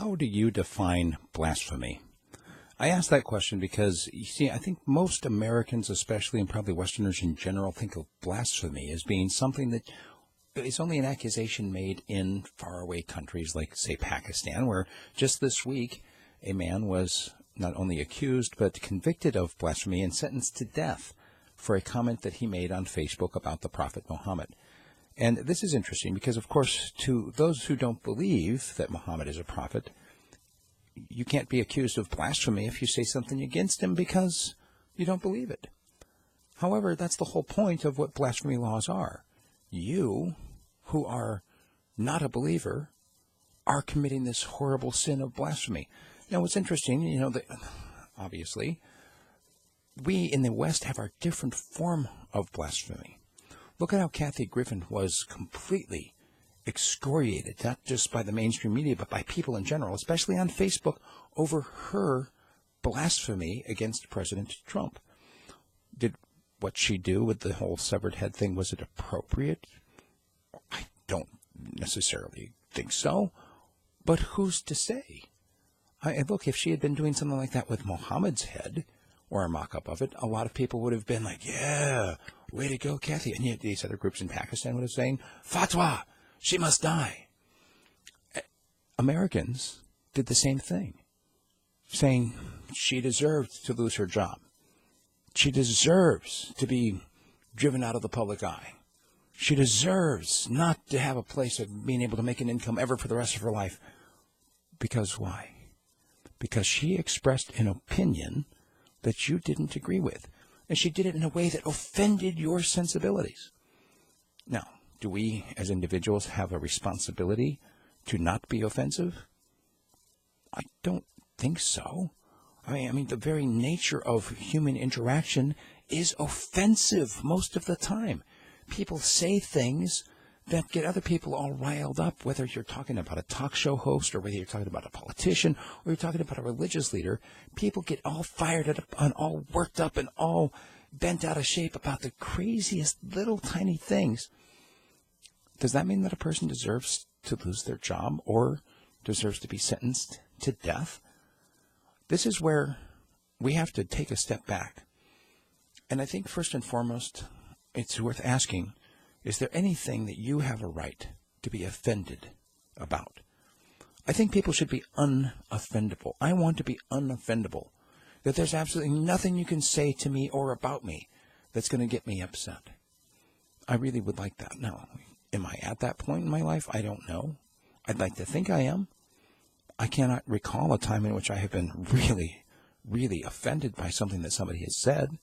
how do you define blasphemy? I ask that question because, you see, I think most Americans, especially, and probably Westerners in general, think of blasphemy as being something that is only an accusation made in faraway countries like, say, Pakistan, where just this week a man was not only accused but convicted of blasphemy and sentenced to death for a comment that he made on Facebook about the Prophet Muhammad. And this is interesting because, of course, to those who don't believe that Muhammad is a prophet, you can't be accused of blasphemy if you say something against him because you don't believe it. However, that's the whole point of what blasphemy laws are. You, who are not a believer, are committing this horrible sin of blasphemy. Now, what's interesting, obviously, we in the West have our different form of blasphemy. Look at how Kathy Griffin was completely excoriated, not just by the mainstream media, but by people in general, especially on Facebook, over her blasphemy against President Trump. Did what she do with the whole severed head thing, was it appropriate? I don't necessarily think so, but who's to say? Look, if she had been doing something like that with Muhammad's head, or a mock-up of it, a lot of people would have been like, yeah, way to go, Kathy. And yet these other groups in Pakistan would have saying, Fatwa, she must die. Americans did the same thing, saying she deserved to lose her job. She deserves to be driven out of the public eye. She deserves not to have a place of being able to make an income ever for the rest of her life. Because why? Because she expressed an opinion that you didn't agree with. And she did it in a way that offended your sensibilities. Now, do we as individuals have a responsibility to not be offensive? I don't think so. I mean, the very nature of human interaction is offensive most of the time. People say things that get other people all riled up, whether you're talking about a talk show host or whether you're talking about a politician or you're talking about a religious leader. People get all fired up and all worked up and all bent out of shape about the craziest little tiny things. Does that mean that a person deserves to lose their job or deserves to be sentenced to death? This is where we have to take a step back. And I think first and foremost, it's worth asking, is there anything that you have a right to be offended about? I think people should be unoffendable. I want to be unoffendable. That there's absolutely nothing you can say to me or about me that's going to get me upset. I really would like that. Now, am I at that point in my life? I don't know. I'd like to think I am. I cannot recall a time in which I have been really, really offended by something that somebody has said.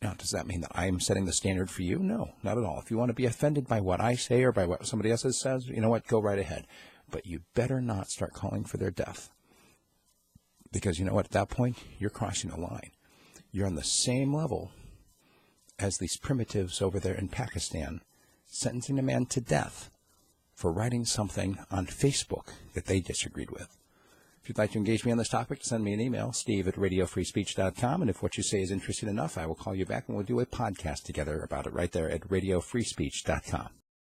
Now, does that mean that I'm setting the standard for you? No, not at all. If you want to be offended by what I say or by what somebody else says, you know what? Go right ahead. But you better not start calling for their death. Because you know what? At that point, you're crossing a line. You're on the same level as these primitives over there in Pakistan, sentencing a man to death for writing something on Facebook that they disagreed with. If you'd like to engage me on this topic, send me an email, steve@radiofreespeech.com. And if what you say is interesting enough, I will call you back and we'll do a podcast together about it right there at radiofreespeech.com.